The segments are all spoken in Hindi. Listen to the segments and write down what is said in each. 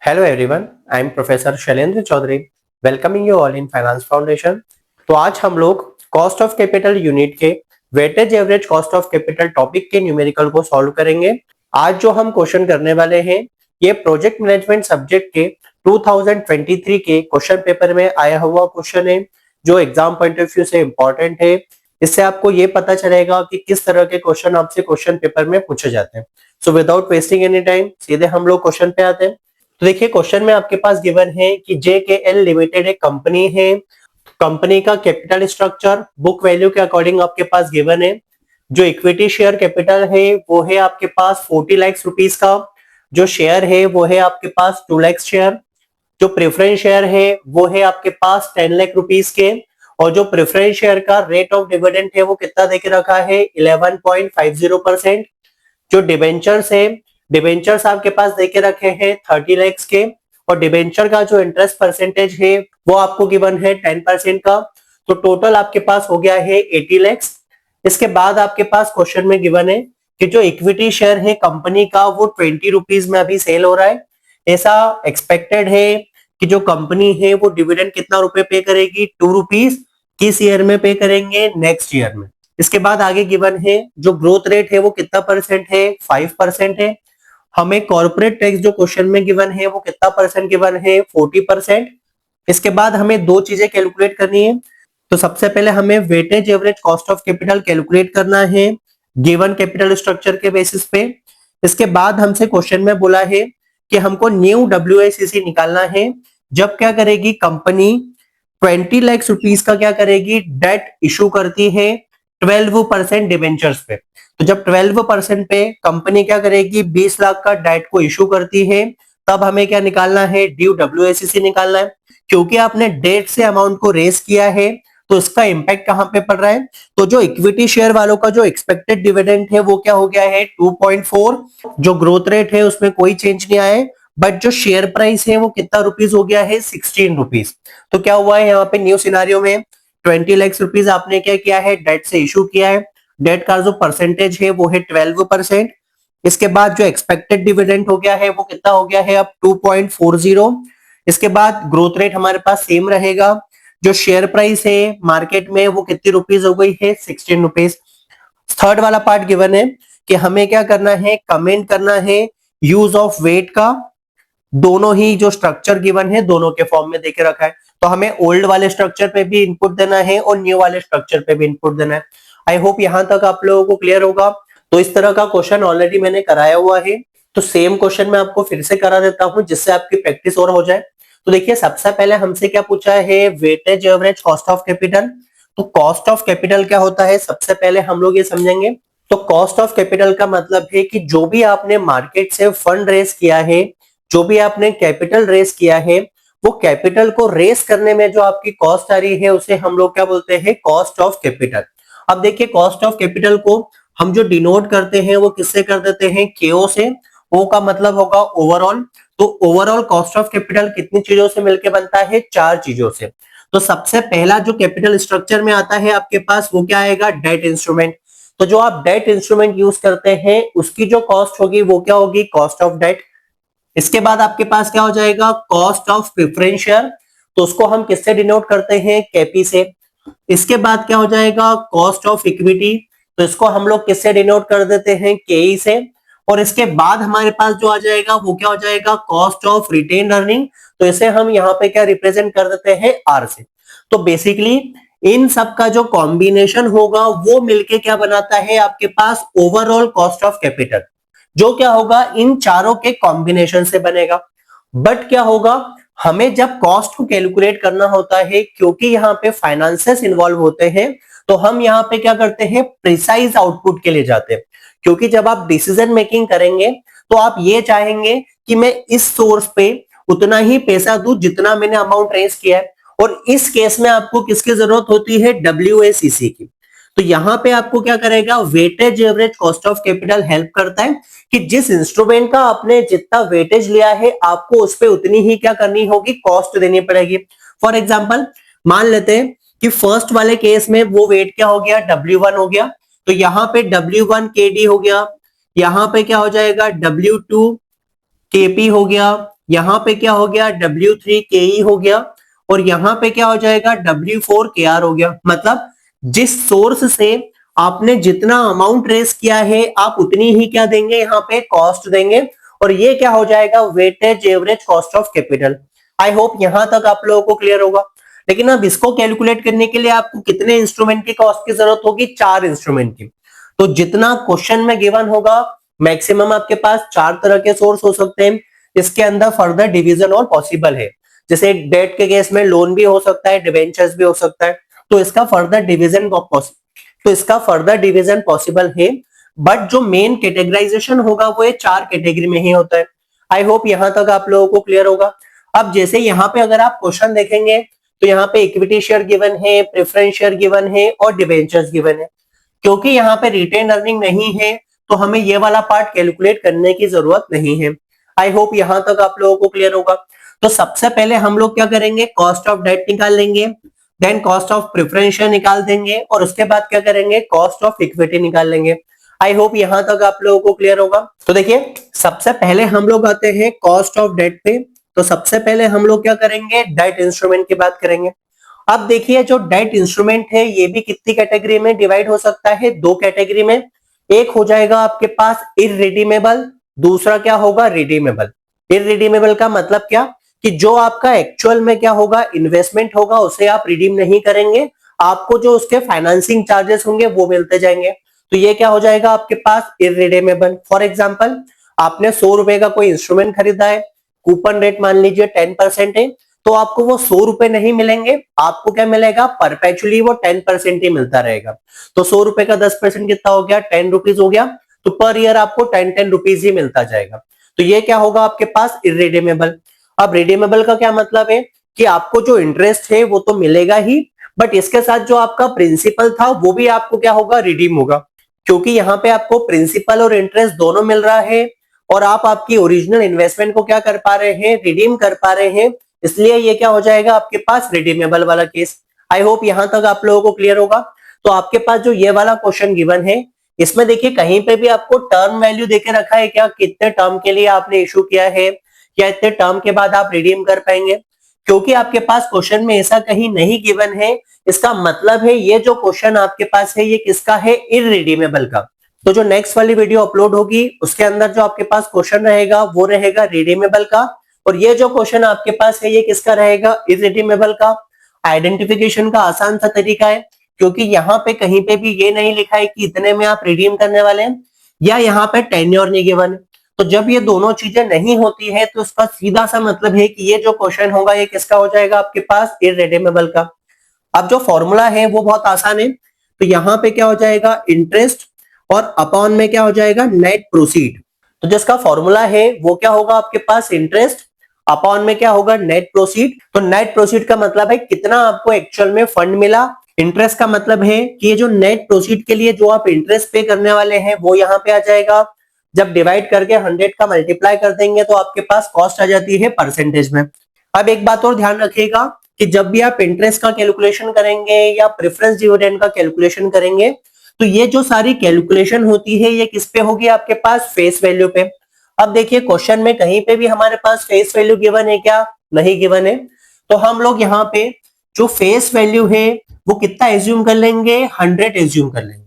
Hello everyone, I am professor Shailendra Chaudhary, welcoming you all in finance foundation. तो आज हम लोग कॉस्ट ऑफ कैपिटल यूनिट के weightage average cost of capital topic के न्यूमेरिकल को सॉल्व करेंगे। आज जो हम क्वेश्चन करने वाले हैं ये प्रोजेक्ट मैनेजमेंट सब्जेक्ट के 2023 के क्वेश्चन पेपर में आया हुआ क्वेश्चन है, जो एग्जाम पॉइंट ऑफ व्यू से इंपॉर्टेंट है। इससे आपको ये पता चलेगा कि किस तरह के क्वेश्चन आपसे क्वेश्चन पेपर में पूछे जाते हैं। So without wasting any time सीधे हम लोग क्वेश्चन पे आते हैं। तो देखिए, क्वेश्चन में आपके पास गिवन है कि JKL लिमिटेड एक कंपनी है। कंपनी का कैपिटल स्ट्रक्चर बुक वैल्यू के अकॉर्डिंग आपके पास गिवन है। जो इक्विटी शेयर कैपिटल है वो है आपके पास 40 लाख रुपीस का। जो शेयर है वो है आपके पास 2 लाख शेयर। जो प्रेफरेंस शेयर है वो है आपके पास 10 लाख रुपीस के। और जो प्रेफरेंस शेयर का रेट ऑफ डिविडेंड है वो कितना देके रखा है, 11.50%। जो डिबेंचर्स है, डिबेंचर्स आपके पास देके रखे हैं 30 लाख के। और डिबेंचर का जो इंटरेस्ट परसेंटेज है वो आपको गिवन है 10% का। तो टोटल आपके पास हो गया है 80 लाख। इसके बाद आपके पास क्वेश्चन में गिवन है कि जो इक्विटी शेयर है कंपनी का वो 20 रुपीज में अभी सेल हो रहा है। ऐसा एक्सपेक्टेड है कि जो कंपनी है वो डिविडेंड कितना रुपए पे करेगी, 2 रुपीज। किस ईयर में पे करेंगे, नेक्स्ट ईयर में। इसके बाद आगे गिवन है जो ग्रोथ रेट है वो कितना परसेंट है, 5% है। हमें कॉर्पोरेट टैक्स जो क्वेश्चन में गिवन है वो कितना परसेंट गिवन है, 40%। इसके बाद हमें दो चीजें कैलकुलेट करनी है। तो सबसे पहले हमें weightage average cost of capital calculate करना है गिवन कैपिटल स्ट्रक्चर के बेसिस पे। इसके बाद हमसे क्वेश्चन में बोला है कि हमको न्यू WACC निकालना है। जब क्या करेगी कंपनी 20 लाख रुपीस का क्या करेगी, डेट इशू करती है 12% डिबेंचर्स पे। तो जब 12% पे कंपनी क्या करेगी, 20 लाख का डेट को इशू करती है, तब हमें क्या निकालना है, ड्यू WACC निकालना है। क्योंकि आपने डेट से अमाउंट को रेस किया है तो इसका इंपैक्ट कहां पे पड़ रहा है। तो जो इक्विटी शेयर वालों का जो एक्सपेक्टेड डिविडेंड है वो क्या हो गया है, 2.4। जो ग्रोथ रेट है उसमें कोई चेंज नहीं आया है, बट जो शेयर प्राइस है वो कितना रुपीस हो गया है, 16 रुपीस। तो क्या हुआ है यहाँ पे न्यू सिनारियो में, 20 लाख रुपीस आपने क्या किया है, डेट से इशू किया है। डेट का जो परसेंटेज है वो है 12%। इसके बाद जो एक्सपेक्टेड डिविडेंड हो गया है वो कितना हो गया है, अब 2.40। इसके बाद ग्रोथ रेट हमारे पास सेम रहेगा। जो शेयर प्राइस है मार्केट में वो कितनी रुपीस हो गई है, 16 रुपीस। थर्ड वाला पार्ट गिवन है कि हमें क्या करना है, कमेंट करना है यूज ऑफ वेट का। दोनों ही जो स्ट्रक्चर गिवन है दोनों के फॉर्म में देके रखा है। तो हमें ओल्ड वाले स्ट्रक्चर पे भी इनपुट देना है और न्यू वाले स्ट्रक्चर पे भी इनपुट देना है। आई होप यहां तक आप लोगों को क्लियर होगा। तो इस तरह का क्वेश्चन ऑलरेडी मैंने कराया हुआ है, तो सेम क्वेश्चन मैं आपको फिर से करा देता हूं जिससे आपकी प्रैक्टिस और हो जाए। तो देखिए, सबसे पहले हमसे क्या पूछा है, weightage average cost of capital. तो कॉस्ट ऑफ कैपिटल क्या होता है, सबसे पहले हम लोग ये समझेंगे। तो कॉस्ट ऑफ कैपिटल का मतलब है कि जो भी आपने मार्केट से फंड रेस किया है, जो भी आपने कैपिटल रेस किया है, वो कैपिटल को रेस करने में जो आपकी कॉस्ट आ रही है उसे हम लोग क्या बोलते हैं, कॉस्ट ऑफ कैपिटल। अब देखिए, कॉस्ट ऑफ कैपिटल को हम जो डिनोट करते हैं वो किससे कर देते हैं, KO से। O का मतलब होगा ओवरऑल। तो ओवरऑल कॉस्ट ऑफ कैपिटल कितनी चीजों से मिलकर बनता है, 4 चीजों से। तो सबसे पहला जो कैपिटल स्ट्रक्चर में आता है आपके पास वो क्या आएगा, डेट इंस्ट्रूमेंट। तो जो आप डेट इंस्ट्रूमेंट यूज करते हैं उसकी जो कॉस्ट होगी वो क्या होगी, कॉस्ट ऑफ डेट। इसके बाद आपके पास क्या हो जाएगा, कॉस्ट ऑफ प्रेफरेंस शेयर। तो उसको हम किससे डिनोट करते हैं, KP से। इसके बाद क्या हो जाएगा, कॉस्ट ऑफ इक्विटी। तो इसको हम लोग किससे डिनोट कर देते हैं, KE से। और इसके बाद हमारे पास जो आ जाएगा वो क्या हो जाएगा, कॉस्ट ऑफ रिटेन अर्निंग। तो इसे हम यहाँ पे क्या रिप्रेजेंट कर देते हैं, R से। तो बेसिकली इन सब का जो कॉम्बिनेशन होगा वो मिलके क्या बनाता है आपके पास, ओवरऑल कॉस्ट ऑफ कैपिटल। जो क्या होगा, इन चारों के कॉम्बिनेशन से बनेगा। बट क्या होगा, हमें जब कॉस्ट को कैलकुलेट करना होता है, क्योंकि यहाँ पे फाइनेंसेस इन्वॉल्व होते हैं, तो हम यहाँ पे क्या करते हैं, प्रिसाइज आउटपुट के लिए जाते हैं। क्योंकि जब आप डिसीजन मेकिंग करेंगे तो आप ये चाहेंगे कि मैं इस सोर्स पे उतना ही पैसा दूं जितना मैंने अमाउंट रेज किया है। और इस केस में आपको किसकी जरूरत होती है, WACC की। तो यहां पे आपको क्या करेगा, weightage average cost of capital help करता है कि जिस इंस्ट्रूमेंट का आपने जितना वेटेज लिया है आपको उस पर उतनी ही क्या करनी होगी, कॉस्ट देनी पड़ेगी। फॉर एग्जाम्पल मान लेते हैं कि फर्स्ट वाले केस में वो वेट क्या हो गया, W1 हो गया। तो यहाँ पे W1 KD हो गया, यहाँ पे क्या हो जाएगा, W2 KP हो गया, यहाँ पे क्या हो गया W3KE हो गया, और यहाँ पे क्या हो जाएगा W4KR हो गया। मतलब जिस सोर्स से आपने जितना अमाउंट रेस किया है आप उतनी ही क्या देंगे, यहाँ पे कॉस्ट देंगे, और ये क्या हो जाएगा weightage average cost of capital. I hope यहां तक आप लोगों को क्लियर होगा। लेकिन अब इसको कैलकुलेट करने के लिए आपको कितने इंस्ट्रूमेंट की कॉस्ट की जरूरत होगी, 4 इंस्ट्रूमेंट की। तो जितना क्वेश्चन में गिवन होगा मैक्सिमम आपके पास 4 तरह के सोर्स हो सकते हैं। इसके अंदर फर्दर डिवीजन और पॉसिबल है, जैसे डेट के केस में लोन भी हो सकता है, डिबेंचर्स भी हो सकता है। तो इसका फर्दर डिवीजन पॉसिबल है, बट जो मेन कैटेगराइजेशन होगा वो ये 4 कैटेगरी में ही होता है। आई होप यहां तक आप लोगों को क्लियर होगा। अब जैसे यहाँ पे अगर आप क्वेश्चन देखेंगे तो यहाँ पे इक्विटी शेयर गिवन है, प्रेफरेंस शेयर गिवन है और डिबेंचर्स गिवन है। क्योंकि यहाँ पे रिटेन अर्निंग नहीं है तो हमें ये वाला पार्ट कैलकुलेट करने की जरूरत नहीं है। आई होप यहां तक आप लोगों को क्लियर होगा। तो सबसे पहले हम लोग क्या करेंगे, कॉस्ट ऑफ डेट निकाल लेंगे, then cost of preference share निकाल देंगे, और उसके बाद क्या करेंगे, कॉस्ट ऑफ इक्विटी निकाल लेंगे। आई होप यहां तक आप लोगों को क्लियर होगा। तो देखिए सबसे पहले हम लोग आते हैं कॉस्ट ऑफ डेट पे। तो सबसे पहले हम लोग क्या करेंगे, डेट इंस्ट्रूमेंट की बात करेंगे। अब देखिए जो डेट इंस्ट्रूमेंट है ये भी कितनी कैटेगरी में डिवाइड हो सकता है, 2 कैटेगरी में। एक हो जाएगा आपके पास इररिडीमेबल, दूसरा क्या होगा रिडीमेबल। इररिडीमेबल का मतलब क्या, कि जो आपका एक्चुअल में क्या होगा इन्वेस्टमेंट होगा उसे आप रिडीम नहीं करेंगे, आपको जो उसके फाइनेंसिंग चार्जेस होंगे वो मिलते जाएंगे। तो ये क्या हो जाएगा आपके पास इररिडीमेबल। फॉर एग्जांपल आपने 100 रुपए का कोई इंस्ट्रूमेंट खरीदा है, कूपन रेट मान लीजिए 10% है, तो आपको वो 100 रुपए नहीं मिलेंगे, आपको क्या मिलेगा, परपेचुअली वो 10% ही मिलता रहेगा। तो 100 रुपए का 10% कितना हो गया, 10 रुपीज हो गया। तो पर ईयर आपको 10 रुपीज ही मिलता जाएगा। तो ये क्या होगा आपके पास इररिडीमेबल। अब रिडीमेबल का क्या मतलब है, कि आपको जो इंटरेस्ट है वो तो मिलेगा ही, बट इसके साथ जो आपका प्रिंसिपल था वो भी आपको क्या होगा, रिडीम होगा। क्योंकि यहाँ पे आपको प्रिंसिपल और इंटरेस्ट दोनों मिल रहा है, और आप आपकी ओरिजिनल इन्वेस्टमेंट को क्या कर पा रहे हैं, रिडीम कर पा रहे हैं, इसलिए ये क्या हो जाएगा आपके पास रिडीमेबल वाला केस। आई होप यहां तक आप लोगों को क्लियर होगा। तो आपके पास जो ये वाला क्वेश्चन गिवन है, इसमें देखिए कहीं पे भी आपको टर्म वैल्यू देके रखा है क्या, कितने टर्म के लिए आपने इशू किया है, या इतने टर्म के बाद आप रिडीम कर पाएंगे। क्योंकि आपके पास क्वेश्चन में ऐसा कहीं नहीं गिवन है, इसका मतलब है ये जो क्वेश्चन आपके पास है ये किसका है, इररिडीमेबल का। तो जो नेक्स्ट वाली वीडियो अपलोड होगी उसके अंदर जो आपके पास क्वेश्चन रहेगा वो रहेगा रिडीमेबल का, और ये जो क्वेश्चन आपके पास है ये किसका रहेगा, इररिडीमेबल का। आइडेंटिफिकेशन का आसान सा तरीका है, क्योंकि यहाँ पे कहीं पे भी ये नहीं लिखा है कि इतने में आप रिडीम करने वाले हैं, या यहाँ पे टेन्योर नहीं गिवन है। तो जब ये दोनों चीजें नहीं होती है तो उसका सीधा सा मतलब है कि ये जो क्वेश्चन होगा ये किसका हो जाएगा आपके पास, इररिडीमेबल का। अब जो फॉर्मूला है वो बहुत आसान है। तो यहाँ पे क्या हो जाएगा, इंटरेस्ट, और अपॉन में क्या हो जाएगा, नेट प्रोसीड। तो जिसका फॉर्मूला है वो क्या होगा आपके पास, इंटरेस्ट, अपॉन में क्या होगा, नेट प्रोसीड। तो नेट प्रोसीड का मतलब है कितना आपको एक्चुअल में फंड मिला। इंटरेस्ट का मतलब है कि ये जो नेट प्रोसीड के लिए जो आप इंटरेस्ट पे करने वाले हैं वो यहाँ पे आ जाएगा। जब डिवाइड करके 100 का मल्टीप्लाई कर देंगे तो आपके पास कॉस्ट आ जाती है परसेंटेज में। अब एक बात और ध्यान रखिएगा कि जब भी आप इंटरेस्ट का कैलकुलेशन करेंगे या प्रेफरेंस डिविडेंड का कैलकुलेशन करेंगे, तो ये जो सारी कैलकुलेशन होती है ये किस पे होगी, आपके पास फेस वैल्यू पे। अब देखिए क्वेश्चन में कहीं पे भी हमारे पास फेस वैल्यू गिवन है क्या, नहीं गिवन है। तो हम लोग यहाँ पे जो फेस वैल्यू है वो कितना एज्यूम कर लेंगे, 100 एज्यूम कर लेंगे।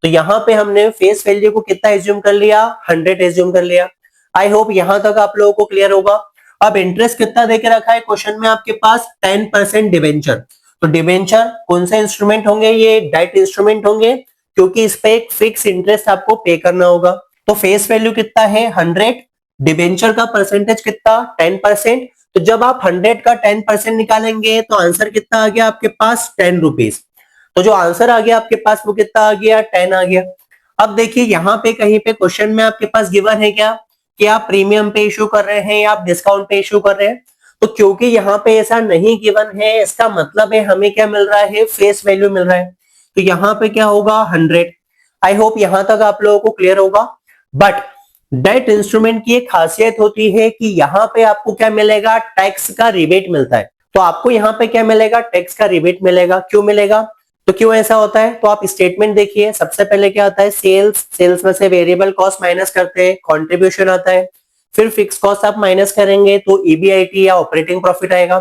तो यहाँ पे हमने फेस वैल्यू को कितना एज्यूम कर लिया, 100 एज्यूम कर लिया। आई होप यहां तक आप लोगों को क्लियर होगा। अब इंटरेस्ट कितना देके रखा है क्वेश्चन में आपके पास, 10% डिवेंचर। तो डिवेंचर कौन से इंस्ट्रूमेंट होंगे, ये डेट इंस्ट्रूमेंट होंगे, क्योंकि इस पे एक फिक्स इंटरेस्ट आपको पे करना होगा। तो फेस वैल्यू कितना है, 100, डिवेंचर का परसेंटेज कितना, 10%। तो जब आप 100 का 10% निकालेंगे तो आंसर कितना आ गया आपके पास, 10 रुपीज। तो जो आंसर आ गया आपके पास वो कितना आ गया, 10 आ गया। अब देखिए यहाँ पे कहीं पे क्वेश्चन में आपके पास गिवन है क्या, कि आप प्रीमियम पे इशू कर रहे हैं या आप डिस्काउंट पे इशू कर रहे हैं। तो क्योंकि यहाँ पे ऐसा नहीं गिवन है, इसका मतलब है हमें क्या मिल रहा है, फेस वैल्यू मिल रहा है। तो यहाँ पे क्या होगा, 100। आई होप यहां तक आप लोगों को क्लियर होगा। बट डेट इंस्ट्रूमेंट की एक खासियत होती है कि यहाँ पे आपको क्या मिलेगा, टैक्स का रिबेट मिलता है। तो आपको यहाँ पे क्या मिलेगा, टैक्स का रिबेट मिलेगा। क्यों मिलेगा, तो क्यों ऐसा होता है, तो आप स्टेटमेंट देखिए। सबसे पहले क्या आता है, सेल्स, सेल्स में से वेरिएबल कॉस्ट माइनस करते हैं, कंट्रीब्यूशन आता है, फिर फिक्स कॉस्ट आप माइनस करेंगे तो ईबीआईटी या ऑपरेटिंग प्रॉफिट आएगा।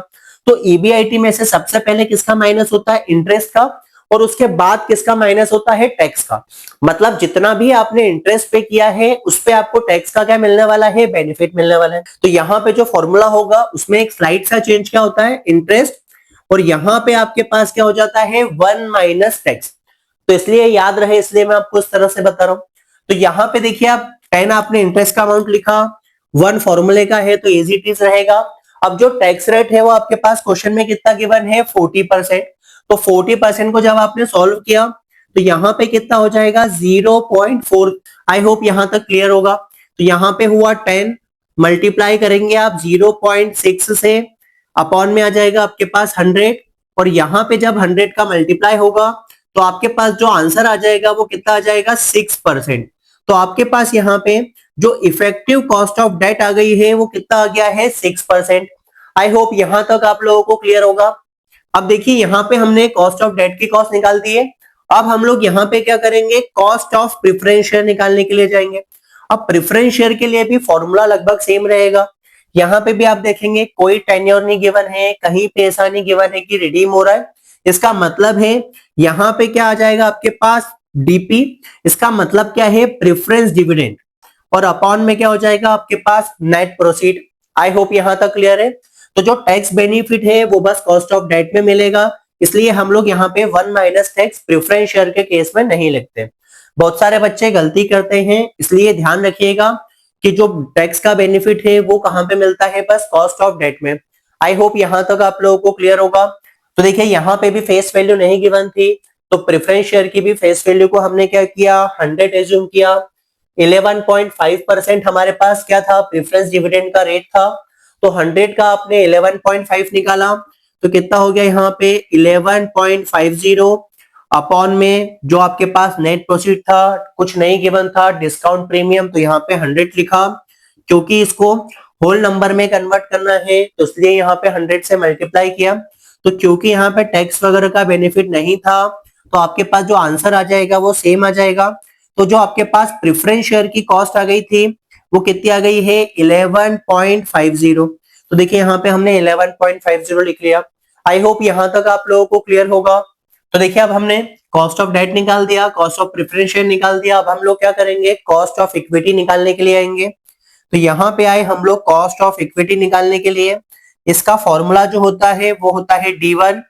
तो ईबीआईटी में से सबसे पहले किसका माइनस होता है, इंटरेस्ट का, और उसके बाद किसका माइनस होता है, टैक्स का। मतलब जितना भी आपने इंटरेस्ट पे किया है उस पे आपको टैक्स का क्या मिलने वाला है, बेनिफिट मिलने वाला है। तो यहाँ पे जो फॉर्मूला होगा उसमें एक स्लाइड सा चेंज क्या होता है, इंटरेस्ट, और यहाँ पे आपके पास क्या हो जाता है, 1 माइनस टैक्स। तो इसलिए याद रहे, इसलिए मैं आपको इस तरह से बता रहा हूं। तो यहाँ पे देखिए आप 10 आपने इंटरेस्ट का अमाउंट लिखा, 1 फॉर्मूले का है तो इज इट इज रहेगा। अब जो टैक्स रेट है वो आपके पास क्वेश्चन में कितना गिवन है, 40%। तो 40% को जब आपने सॉल्व किया तो यहाँ पे कितना हो जाएगा, 0.4। आई होप यहाँ तक क्लियर होगा। तो यहाँ पे हुआ 10, मल्टीप्लाई करेंगे आप 0.6 से, अपॉन में आ जाएगा आपके पास 100, और यहाँ पे जब 100 का मल्टीप्लाई होगा तो आपके पास जो आंसर आ जाएगा वो कितना आ जाएगा, 6%। तो आपके पास यहाँ पे जो इफेक्टिव कॉस्ट ऑफ डेट आ गई है वो कितना आ गया है, 6%। आई होप यहां तक आप लोगों को क्लियर होगा। अब देखिए यहाँ पे हमने कॉस्ट ऑफ डेट की कॉस्ट निकाल दी है। अब हम लोग यहाँ पे क्या करेंगे, कॉस्ट ऑफ प्रेफरेंस शेयर निकालने के लिए जाएंगे। अब प्रेफरेंस शेयर के लिए भी फॉर्मूला लगभग सेम रहेगा। यहाँ पे भी आप देखेंगे कोई टेन्योर नहीं गिवन है, कहीं पे ऐसा नहीं गिवन है कि रिडीम हो रहा है। इसका मतलब है यहाँ पे क्या आ जाएगा आपके पास, डीपी। इसका मतलब क्या है, प्रेफरेंस डिविडेंड, और अपॉन में क्या हो जाएगा आपके पास, नेट प्रोसीड। आई होप यहां तक क्लियर है। तो जो टैक्स बेनिफिट है वो बस कॉस्ट ऑफ डेट में मिलेगा, इसलिए हम लोग यहाँ पे 1 माइनस टैक्स प्रेफरेंस शेयर के केस में नहीं लिखते। बहुत सारे बच्चे गलती करते हैं, इसलिए ध्यान रखिएगा कि जो टैक्स का बेनिफिट है वो कहां पे मिलता है, बस कॉस्ट ऑफ डेट में। आई होप यहां तक आप लोगों को क्लियर होगा। तो देखिए यहाँ पे भी फेस वैल्यू नहीं गिवन थी, तो प्रेफरेंस शेयर की भी फेस वैल्यू को हमने क्या किया, 100 एज्यूम किया। 11.5% हमारे पास क्या था, प्रेफरेंस डिविडेंड का रेट था। तो 100 का आपने 11.5 निकाला तो कितना हो गया, यहाँ पे 11.50, अपॉन में जो आपके पास नेट प्रोसीड था, कुछ नहीं गिवन था, डिस्काउंट प्रीमियम, तो यहाँ पे 100 लिखा। क्योंकि इसको होल नंबर में कन्वर्ट करना है तो इसलिए यहाँ पे 100 से मल्टीप्लाई किया। तो क्योंकि यहाँ पे टैक्स वगैरह का बेनिफिट नहीं था तो आपके पास जो आंसर आ जाएगा वो सेम आ जाएगा। तो जो आपके पास प्रेफरेंस शेयर की कॉस्ट आ गई थी वो कितनी आ गई है, 11.50। तो देखिए यहाँ पे हमने 11.50 लिख लिया। आई होप यहाँ तक आप लोगों को क्लियर होगा। तो देखिए अब हमने कॉस्ट ऑफ डेट निकाल दिया, कॉस्ट ऑफ प्रेफरेंस शेयर निकाल दिया। अब हम लोग क्या करेंगे, कॉस्ट ऑफ इक्विटी निकालने के लिए आएंगे। तो यहाँ पे आए हम लोग कॉस्ट ऑफ इक्विटी निकालने के लिए। इसका फॉर्मूला जो होता है वो होता है D1,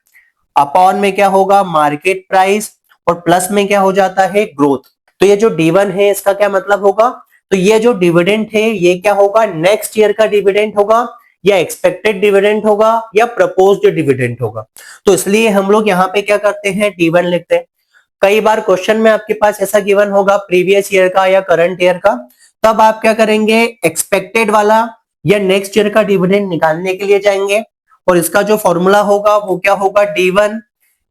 अपॉन में क्या होगा, मार्केट प्राइस, और प्लस में क्या हो जाता है, ग्रोथ। तो ये जो D1 है इसका क्या मतलब होगा, तो ये जो डिविडेंड है ये क्या होगा, नेक्स्ट ईयर का डिविडेंड होगा, या एक्सपेक्टेड डिविडेंड होगा, या प्रपोज्ड डिविडेंड होगा। तो इसलिए हम लोग यहाँ पे क्या करते हैं, D1 लिखते हैं। कई बार क्वेश्चन में आपके पास ऐसा गिवन होगा प्रीवियस ईयर का या करंट ईयर का, तब आप क्या करेंगे, एक्सपेक्टेड वाला या नेक्स्ट ईयर का डिविडेंड निकालने के लिए जाएंगे। और इसका जो फॉर्मूला होगा वो क्या होगा, D1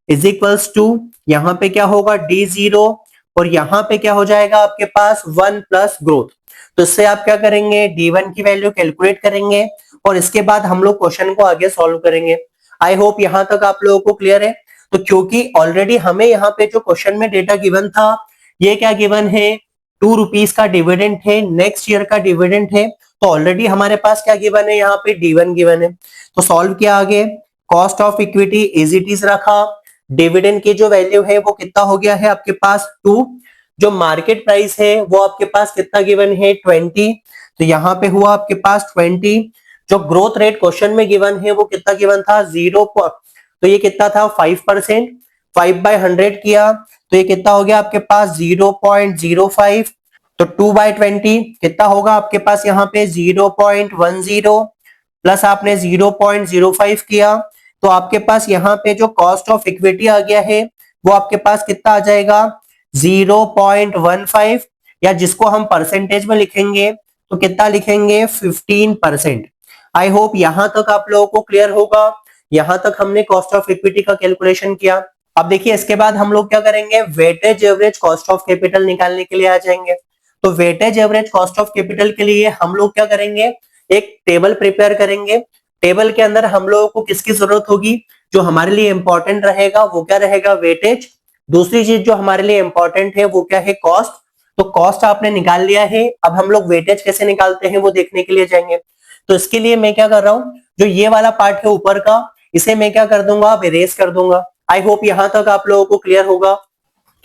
इज इक्वल्स टू, यहाँ पे क्या होगा, D0, और यहाँ पे क्या हो जाएगा आपके पास 1 प्लस ग्रोथ। तो इससे आप क्या करेंगे, D1 की वैल्यू कैलकुलेट करेंगे और इसके बाद हम लोग क्वेश्चन को आगे सॉल्व करेंगे। आई होप यहाँ तक आप लोगों को क्लियर है। तो क्योंकि ऑलरेडी हमें यहाँ पे जो क्वेश्चन में डेटा गिवन था, ये क्या गिवन है, 2 रुपीज का डिविडेंड है, नेक्स्ट ईयर का डिविडेंड है। तो ऑलरेडी हमारे पास क्या गिवन है, यहाँ पे D1 गिवन है। तो सॉल्व किया आगे, cost of equity as it is रखा, डिविडेंड की जो वैल्यू है वो कितना हो गया है आपके पास 2, जो मार्केट प्राइस है वो आपके पास कितना गिवन है, 20। तो यहाँ पे हुआ आपके पास 20। जो ग्रोथ रेट क्वेश्चन में गिवन है वो कितना गिवन था, 0, तो ये कितना था 5%। 5/100 किया तो ये कितना हो गया आपके पास 0.05। तो 2/20 कितना होगा आपके पास यहाँ पे 0.10, प्लस आपने 0.05 किया तो आपके पास यहाँ पे जो कॉस्ट ऑफ इक्विटी आ गया है वो आपके पास कितना आ जाएगा, 0.15, या जिसको हम परसेंटेज में लिखेंगे तो कितना लिखेंगे, 15%। आई होप यहां तक आप लोगों को क्लियर होगा। यहां तक हमने कॉस्ट ऑफ इक्विटी का कैलकुलेशन किया। अब देखिए इसके बाद हम लोग क्या करेंगे, weightage average cost of capital निकालने के लिए आ जाएंगे। तो weightage average cost of capital के लिए हम लोग क्या करेंगे, एक टेबल प्रिपेयर करेंगे। टेबल के अंदर हम लोगों को किसकी जरूरत होगी, जो हमारे लिए इंपॉर्टेंट रहेगा वो क्या रहेगा, वेटेज। दूसरी चीज जो हमारे लिए इंपॉर्टेंट है वो क्या है, कॉस्ट। तो कॉस्ट आपने निकाल लिया है, अब हम लोग वेटेज कैसे निकालते हैं वो देखने के लिए जाएंगे। तो इसके लिए मैं क्या कर रहा हूँ, जो ये वाला पार्ट है ऊपर का, इसे मैं क्या कर दूंगा, अब इरेज कर दूंगा। आई होप यहां तक आप लोगों को क्लियर होगा।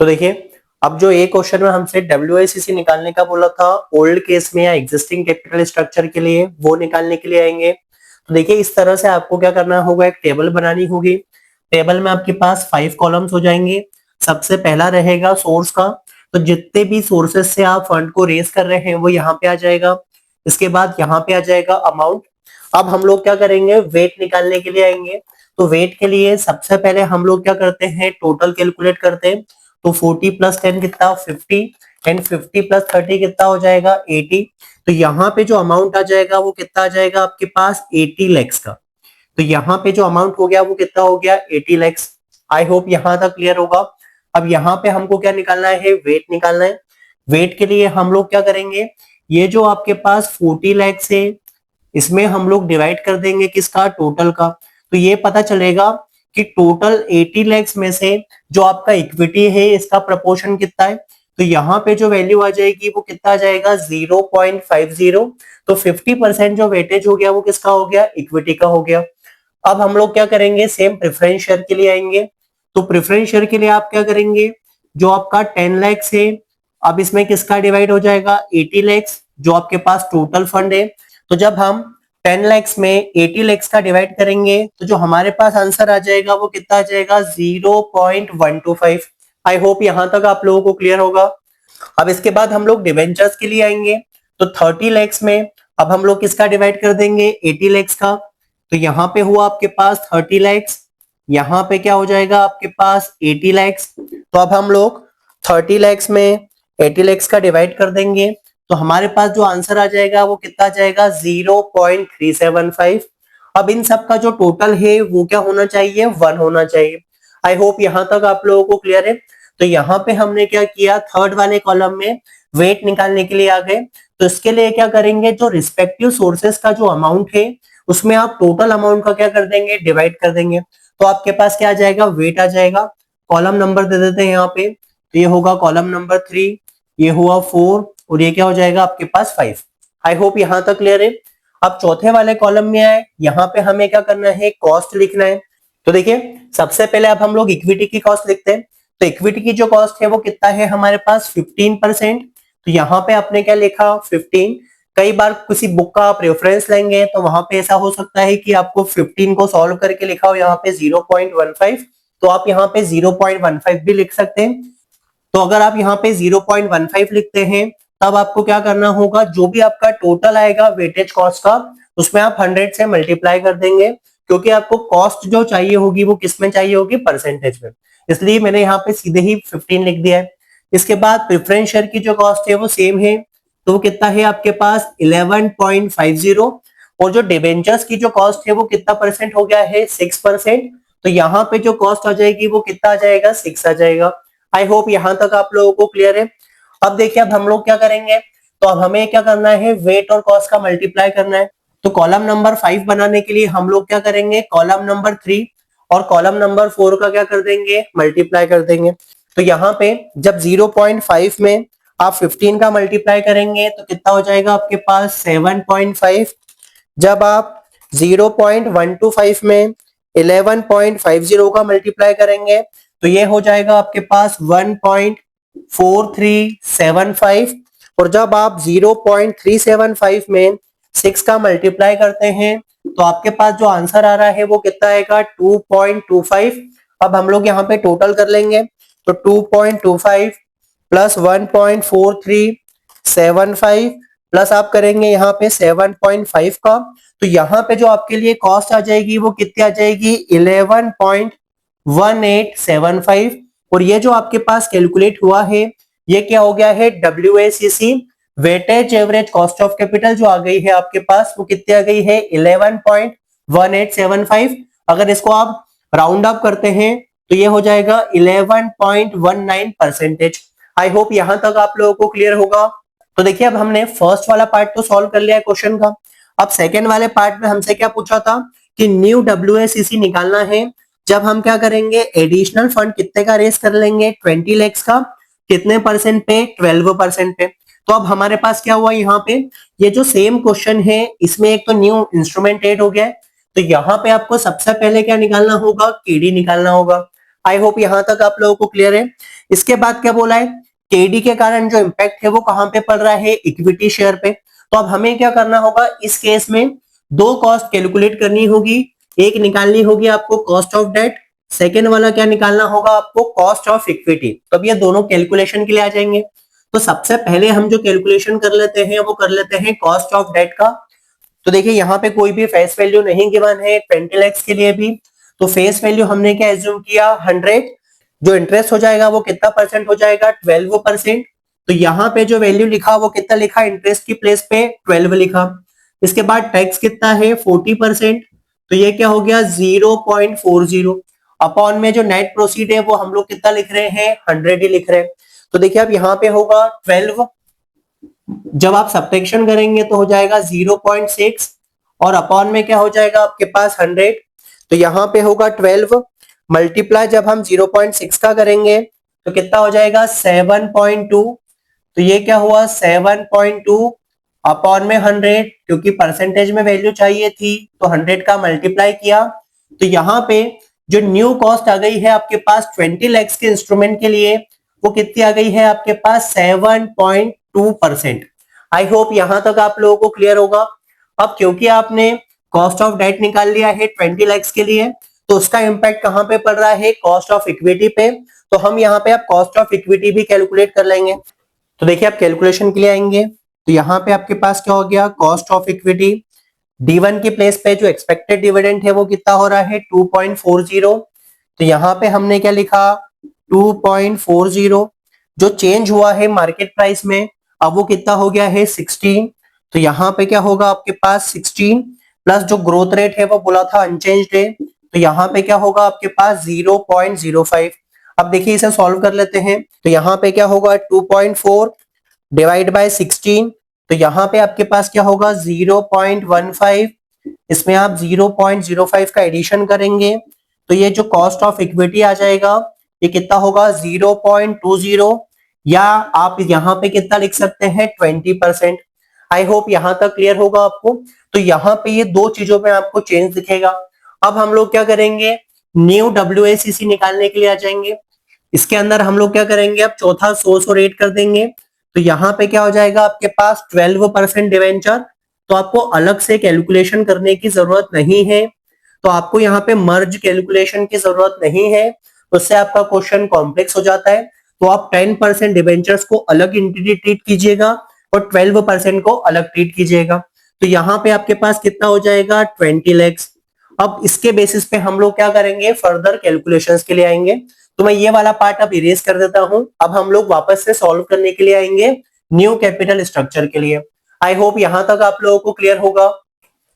तो देखिए, अब जो एक क्वेश्चन में हमसे WACC निकालने का बोला था ओल्ड केस में या एग्जिस्टिंग कैपिटल स्ट्रक्चर के लिए, वो निकालने के लिए आएंगे। तो देखिए, इस तरह से आपको क्या करना होगा, एक टेबल बनानी होगी। टेबल में आपके पास 5 कॉलम्स हो जाएंगे। सबसे पहला रहेगा सोर्स का, तो जितने भी सोर्सेस से आप फंड को रेज कर रहे हैं वो यहाँ पे आ जाएगा। इसके बाद यहाँ पे आ जाएगा अमाउंट। अब हम लोग क्या करेंगे, वेट निकालने के लिए आएंगे। तो वेट के लिए सबसे पहले हम लोग क्या करते हैं, टोटल कैलकुलेट करते हैं। तो 40 + 10 कितना, 50, एंड 50 + 30 कितना हो जाएगा, 80। तो यहाँ पे जो अमाउंट आ जाएगा वो कितना आ जाएगा आपके पास, 80 lakhs का। तो यहाँ पे जो अमाउंट हो गया वो कितना हो गया, 80 lakhs। आई होप यहाँ तक क्लियर होगा। अब यहाँ पे हमको क्या निकालना है, वेट निकालना है। वेट के लिए हम लोग क्या करेंगे, ये जो आपके पास 40 lakhs है, इसमें हम लोग डिवाइड कर देंगे किसका, टोटल का। तो ये पता चलेगा कि टोटल 80 lakhs में से जो आपका इक्विटी है इसका प्रपोर्शन कितना है। तो यहाँ पे जो वैल्यू आ जाएगी वो कितना आ जाएगा, 0.50। तो 50% जो वेटेज हो गया वो किसका हो गया, इक्विटी का हो गया। अब हम लोग क्या करेंगे, सेम प्रेफरेंस शेयर के लिए आएंगे। तो प्रेफरेंस शेयर के लिए आप क्या करेंगे, जो आपका 10 lakhs है, अब इसमें किसका डिवाइड हो जाएगा, 80 lakhs, जो आपके पास टोटल फंड है। तो जब हम 10 lakhs में 80 lakhs का डिवाइड करेंगे तो जो हमारे पास आंसर आ जाएगा वो कितना आ जाएगा, 0.125। आई होप यहां तक आप लोगों को क्लियर होगा। अब इसके बाद हम लोग डिवेंचर्स के लिए आएंगे। तो 30 lakhs में अब हम लोग किसका डिवाइड कर देंगे, 80 lakhs का। तो यहाँ पे हुआ आपके पास 30 lakhs, यहाँ पे क्या हो जाएगा आपके पास 80 lakhs। तो अब हम लोग 30 lakhs में 80 lakhs का डिवाइड कर देंगे तो हमारे पास जो आंसर आ जाएगा वो कितना आ जाएगा, 0.375। अब इन सब का जो टोटल है वो क्या होना चाहिए, 1 होना चाहिए। आई होप यहां तक आप लोगों को क्लियर है। तो यहाँ पे हमने क्या किया, थर्ड वाले कॉलम में वेट निकालने के लिए आ गए। तो इसके लिए क्या करेंगे, जो रिस्पेक्टिव सोर्सेस का जो अमाउंट है उसमें आप टोटल अमाउंट का क्या कर देंगे, डिवाइड कर देंगे। तो आपके पास क्या आ जाएगा, वेट आ जाएगा। कॉलम नंबर दे देते हैं यहाँ पे। तो ये होगा कॉलम नंबर 3, ये हुआ 4, और ये क्या हो जाएगा आपके पास 5। आई होप यहां तक क्लियर है। अब चौथे वाले कॉलम में आए, यहाँ पे हमें क्या करना है, कॉस्ट लिखना है। तो देखिए, सबसे पहले अब हम लोग इक्विटी की कॉस्ट लिखते हैं। तो इक्विटी की जो कॉस्ट है वो कितना है हमारे पास, 15%। तो यहाँ पे आपने क्या लिखा, 15। कई बार किसी बुक का आप रेफरेंस लेंगे तो वहां पे ऐसा हो सकता है कि आपको 15 को सॉल्व करके लिखा हो यहाँ पे 0.15। तो आप यहाँ पे 0.15 भी लिख सकते हैं। तो अगर आप यहाँ पे 0.15 लिखते हैं तब आपको क्या करना होगा, जो भी आपका टोटल आएगा वेटेज कॉस्ट का, उसमें आप 100 से मल्टीप्लाई कर देंगे, क्योंकि आपको कॉस्ट जो चाहिए होगी वो किस में चाहिए होगी, परसेंटेज में। इसलिए मैंने यहाँ पे सीधे ही 15 लिख दिया है। इसके बाद प्रेफरेंस शेयर की जो कॉस्ट है वो सेम है। तो वो कितना है आपके पास, 11.50। और जो डिबेंचर्स की जो कॉस्ट है वो कितना परसेंट हो गया है, 6%। तो यहाँ पे जो कॉस्ट आ जाएगी वो कितना आ जाएगा, 6 आ जाएगा। आई होप यहां तक आप लोगों को क्लियर है। अब देखिए, अब हम लोग क्या करेंगे, तो अब हमें क्या करना है, वेट और कॉस्ट का मल्टीप्लाई करना है। तो कॉलम नंबर 5 बनाने के लिए हम लोग क्या करेंगे, कॉलम नंबर 3 और कॉलम नंबर 4 का क्या कर देंगे, मल्टीप्लाई कर देंगे। तो यहाँ पे जब 0.5 में आप 15 का मल्टीप्लाई करेंगे तो कितना हो जाएगा आपके पास, 7.5। जब आप 0.125 में 11.50 का मल्टीप्लाई करेंगे तो ये हो जाएगा आपके पास 1.4375। और जब आप 0.375 में 6 का मल्टीप्लाई करते हैं तो आपके पास जो आंसर आ रहा है वो कितना आएगा, 2.25। अब हम लोग यहाँ पे टोटल कर लेंगे। तो 2.25 प्लस 1.4375 प्लस आप करेंगे यहाँ पे 7.5 का। तो यहाँ पे जो आपके लिए कॉस्ट आ जाएगी वो कितनी आ जाएगी, 11.1875। और ये जो आपके पास कैलकुलेट हुआ है ये क्या हो गया है, WACC weightage average cost of capital जो आ गई है आपके पास वो कितनी आ गई है, 11.1875। अगर इसको आप राउंड अप करते हैं तो ये हो जाएगा 11.19%। आई होप यहां तक आप लोगों को क्लियर होगा। तो देखिए, अब हमने फर्स्ट वाला पार्ट तो सॉल्व कर लिया है क्वेश्चन का। अब सेकेंड वाले पार्ट में हमसे क्या पूछा था कि न्यू WACC निकालना है। जब हम क्या करेंगे, एडिशनल फंड कितने का रेस कर लेंगे, 20 lakhs का। कितने परसेंट पे? 12% पे। तो अब हमारे पास क्या हुआ यहाँ पे, ये जो सेम क्वेश्चन है इसमें एक तो न्यू इंस्ट्रूमेंट ऐड हो गया है, तो यहाँ पे आपको सबसे पहले क्या निकालना होगा? केडी निकालना होगा। आई होप यहाँ तक आप लोगों को क्लियर है। इसके बाद क्या बोला है, केडी के कारण जो इम्पैक्ट है वो कहाँ पे पड़ रहा है? इक्विटी शेयर पे। तो अब हमें क्या करना होगा इस केस में? दो कॉस्ट कैलकुलेट करनी होगी। एक निकालनी होगी आपको कॉस्ट ऑफ डेट, सेकेंड वाला क्या निकालना होगा आपको? Cost of equity. तो अब ये दोनों कैलकुलेशन के लिए आ जाएंगे। तो सबसे पहले हम जो कैलकुलेशन कर लेते हैं वो कर लेते हैं कॉस्ट ऑफ डेट का। तो देखिए यहाँ पे कोई भी फेस वैल्यू नहीं गिवन है 20 लाख के लिए भी, तो फेस वैल्यू हमने क्या एज्यूम किया? 100। जो इंटरेस्ट हो जाएगा वो कितना परसेंट हो जाएगा? 12%। तो यहाँ पे जो वैल्यू लिखा वो कितना लिखा? इंटरेस्ट की प्लेस पे 12 लिखा। इसके बाद टैक्स कितना है? 40%। तो ये क्या हो गया? 0.40। अपॉन में जो नेट प्रोसीड है वो हम लोग कितना लिख रहे हैं? 100 ही लिख रहे हैं। तो देखिए अब यहाँ पे होगा 12, जब आप सब्ट्रैक्शन करेंगे तो हो जाएगा 0.6 और अपॉन में क्या हो जाएगा आपके पास? 100। तो यहाँ पे होगा 12 मल्टीप्लाई जब हम 0.6 का करेंगे तो कितना हो जाएगा? 7.2। तो ये क्या हुआ? 7.2 अपॉन में 100, क्योंकि परसेंटेज में वैल्यू चाहिए थी तो 100 का मल्टीप्लाई किया। तो यहाँ पे जो न्यू कॉस्ट आ गई है आपके पास 20 लाख के इंस्ट्रूमेंट के लिए, वो कितनी आ गई है आपके पास? 7.2%। आई होप यहां तक आप लोगों को क्लियर होगा। अब क्योंकि आपने कॉस्ट ऑफ डेट निकाल लिया है 20 लाख के लिए, तो उसका इम्पैक्ट कहां पे पड़ रहा है? कॉस्ट ऑफ इक्विटी पे। तो हम यहाँ पे आप कॉस्ट ऑफ इक्विटी भी कैलकुलेट कर लेंगे। तो देखिए आप कैलकुलेशन के लिए आएंगे तो यहाँ पे आपके पास क्या हो गया? कॉस्ट ऑफ इक्विटी D1 की प्लेस पे जो एक्सपेक्टेड डिविडेंड है वो कितना हो रहा है? 2.40। तो यहाँ पे हमने क्या लिखा? 2.40। जो चेंज हुआ है मार्केट प्राइस में अब वो कितना हो गया है? 16। तो यहाँ पे क्या होगा आपके पास? 16 प्लस जो ग्रोथ रेट है वो बोला था अनचेंज्ड है, तो यहाँ पे क्या होगा आपके पास? 0.05। अब देखिए इसे सॉल्व कर लेते हैं। तो यहाँ पे क्या होगा? 2.4 डिवाइड बाय 16। तो यहाँ पे आपके पास क्या होगा? 0.15। इसमें आप 0.05 का एडिशन करेंगे तो ये जो कॉस्ट ऑफ इक्विटी आ जाएगा ये कितना होगा? 0.20, या आप यहाँ पे कितना लिख सकते हैं? 20%। आई होप यहाँ तक क्लियर होगा आपको। तो यहाँ पे ये दो चीजों में आपको चेंज दिखेगा। अब हम लोग क्या करेंगे? न्यू WACC निकालने के लिए आ जाएंगे। इसके अंदर हम लोग क्या करेंगे? अब चौथा सोर्स और एड कर देंगे। तो यहाँ पे क्या हो जाएगा आपके पास? 12% डिवेंचर। तो आपको अलग से कैलकुलेशन करने की जरूरत नहीं है, तो आपको यहाँ पे मर्ज कैलकुलेशन की जरूरत नहीं है, उससे आपका क्वेश्चन कॉम्प्लेक्स हो जाता है। तो आप 10% डिवेंचर्स को अलग एंटिटी ट्रीट कीजिएगा और 12% को अलग ट्रीट कीजिएगा। तो यहाँ पे आपके पास कितना हो जाएगा? 20 लाख। अब इसके बेसिस पे हम लोग क्या करेंगे? फर्दर कैलकुलेशंस के लिए आएंगे। तो मैं ये वाला पार्ट अब इरेज कर देता हूं। अब हम लोग वापस से सॉल्व करने के लिए आएंगे न्यू कैपिटल स्ट्रक्चर के लिए। आई होप यहां तक आप लोगों को क्लियर होगा।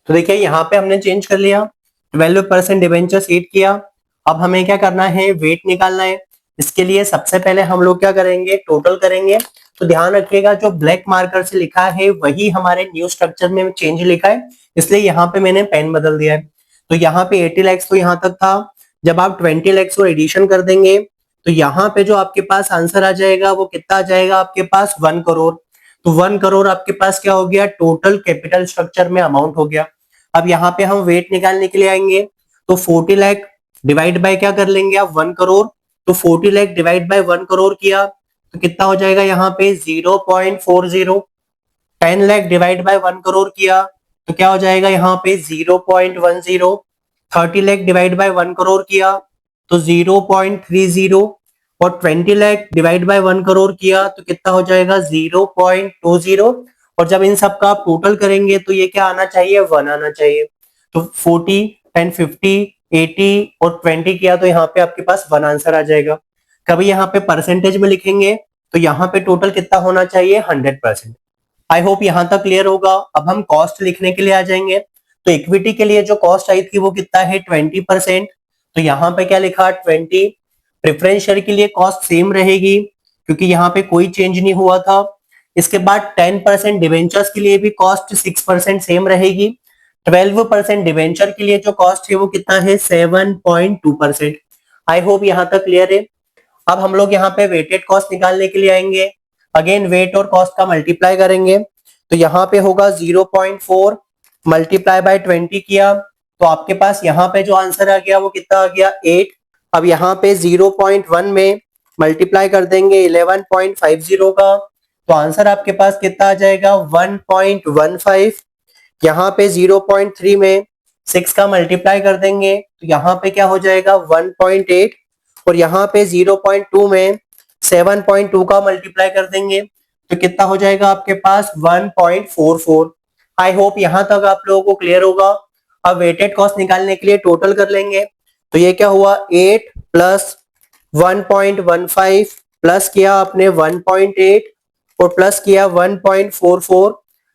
तो देखिए यहाँ पे हमने चेंज कर लिया, 12% डिवेंचर सीट किया। अब हमें क्या करना है? वेट निकालना है। इसके लिए सबसे पहले हम लोग क्या करेंगे? टोटल करेंगे। तो ध्यान रखिएगा जो ब्लैक मार्कर से लिखा है वही हमारे न्यू स्ट्रक्चर में चेंज लिखा है, इसलिए यहाँ पे मैंने पेन बदल दिया है। तो यहाँ पे 80 लाख तो यहाँ तक था। जब आप 20 लाख को एडिशन कर देंगे तो यहाँ पे जो आपके पास आंसर आ जाएगा वो कितना आ जाएगा आपके पास? 1 करोड़। तो 1 करोड़ आपके पास क्या हो गया? टोटल कैपिटल स्ट्रक्चर में अमाउंट हो गया। अब यहाँ पे हम वेट निकालने के लिए आएंगे तो 40 लाख डिवाइड बाय क्या कर लेंगे आप? 1 करोड़। तो 40 लाख डिवाइड बाय 1 करोड़ किया तो कितना हो जाएगा यहाँ पे? 0.40। 10 लाख डिवाइड बाय 1 करोड़ किया तो क्या हो जाएगा यहाँ पे? 0.10। 30 लाख डिवाइड बाय 1 करोड़ किया तो 0.30 और 20 लाख डिवाइड बाय 1 करोड़ किया तो कितना हो जाएगा? 0.20। और जब इन सब का आप टोटल करेंगे तो ये क्या आना चाहिए? 1 आना चाहिए। तो 40 10 50 80 और 20 किया तो यहाँ पे आपके पास 1 आंसर आ जाएगा। कभी यहाँ पे परसेंटेज में लिखेंगे तो यहाँ पे टोटल कितना होना चाहिए? 100%। आई होप यहाँ तक क्लियर होगा। अब हम कॉस्ट लिखने के लिए आ जाएंगे। तो इक्विटी के लिए जो कॉस्ट आई थी वो कितना है? 20%। तो यहाँ पे क्या लिखा? 20। प्रेफरेंस शेयर के लिए कॉस्ट सेम रहेगी क्योंकि यहाँ पे कोई चेंज नहीं हुआ था। इसके बाद 10% डिवेंचर्स के लिए भी कॉस्ट 6% सेम रहेगी। 12% डिवेंचर के लिए जो कॉस्ट है वो कितना है? 7.2%। आई होप यहाँ तक क्लियर है। अब हम लोग यहाँ पे वेटेड कॉस्ट निकालने के लिए आएंगे। अगेन वेट और कॉस्ट का मल्टीप्लाई करेंगे, तो यहाँ पे होगा 0.4 मल्टीप्लाई बाय 20 किया, तो आपके पास यहाँ पे जो आंसर आ गया वो कितना आ गया 8। अब यहाँ पे 0.1 में मल्टीप्लाई कर देंगे 11.50 का, तो आंसर आपके पास कितना आ जाएगा 1.15। यहाँ पे 0.3 में 6 का मल्टीप्लाई कर देंगे, तो यहाँ पे क्या हो जाएगा 1.8, और यहाँ पे 0.2 में 7.2 का मल्टीप्लाई कर देंगे, तो कितना हो जाएगा आपके पास 1.44। आई होप यहाँ तक आप लोगों को क्लियर होगा। अब वेटेड कॉस्ट निकालने के लिए टोटल कर लेंगे, तो ये क्या हुआ 8 प्लस 1.15 प्लस किया आपने 1.8 और प्लस किया 1.44,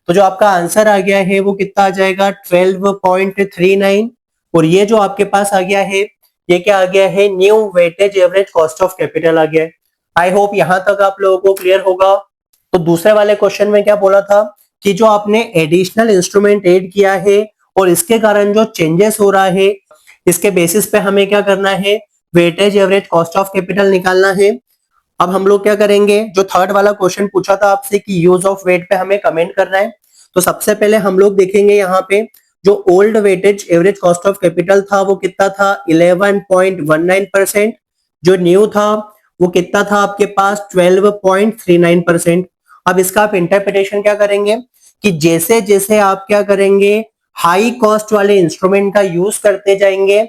तो जो आपका आंसर आ गया है वो कितना आ जाएगा 12.39। और ये जो आपके पास आ गया है ये क्या आ गया है new weightage average cost of capital आ गया है। आई होप यहाँ तक आप लोगों को क्लियर होगा। तो दूसरे वाले क्वेश्चन में क्या बोला था कि जो आपने एडिशनल इंस्ट्रूमेंट ऐड किया है और इसके कारण जो चेंजेस हो रहा है इसके बेसिस पे हमें क्या करना है weightage average cost of capital निकालना है। अब हम लोग क्या करेंगे, जो थर्ड वाला क्वेश्चन पूछा था आपसे कि यूज ऑफ वेट पे हमें कमेंट करना है, तो सबसे पहले हम लोग देखेंगे यहाँ पे जो old weightage average cost of capital था वो कितना था 11.19%, जो न्यू था वो कितना था आपके पास 12.39%। अब इसका आप इंटरप्रिटेशन क्या करेंगे कि जैसे जैसे आप क्या करेंगे हाई कॉस्ट वाले इंस्ट्रूमेंट का यूज करते जाएंगे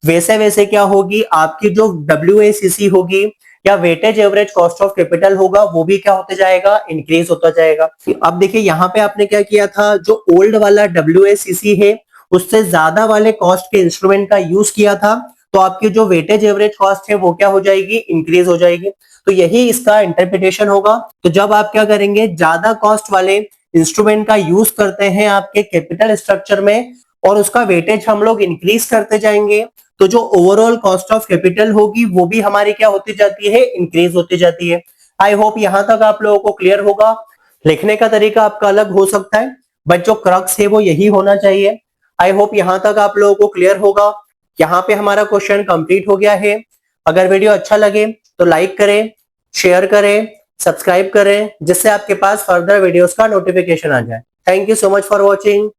वैसे वैसे क्या होगी आपकी जो WACC होगी या weightage average cost of capital होगा वो भी क्या होते जाएगा इंक्रीज होता जाएगा। अब देखिए यहाँ पे आपने क्या किया था, जो ओल्ड वाला WACC है उससे ज्यादा वाले कॉस्ट के इंस्ट्रूमेंट का यूज किया था, तो आपकी जो वेटेज एवरेज कॉस्ट है वो क्या हो जाएगी इंक्रीज हो जाएगी। तो यही इसका इंटरप्रिटेशन होगा। तो जब आप क्या करेंगे ज्यादा कॉस्ट वाले इंस्ट्रूमेंट का यूज करते हैं आपके कैपिटल स्ट्रक्चर में और उसका वेटेज हम लोग इंक्रीज करते जाएंगे, तो जो ओवरऑल कॉस्ट ऑफ कैपिटल होगी वो भी हमारी क्या होती जाती है इंक्रीज होती जाती है। आई होप यहाँ तक आप लोगों को क्लियर होगा। लिखने का तरीका आपका अलग हो सकता है बट जो क्रक्स है वो यही होना चाहिए। आई होप यहाँ तक आप लोगों को क्लियर होगा। यहाँ पे हमारा क्वेश्चन कंप्लीट हो गया है। अगर वीडियो अच्छा लगे तो लाइक करें, शेयर करें, सब्सक्राइब करें, जिससे आपके पास फर्दर वीडियोस का नोटिफिकेशन आ जाए। Thank you so much for watching.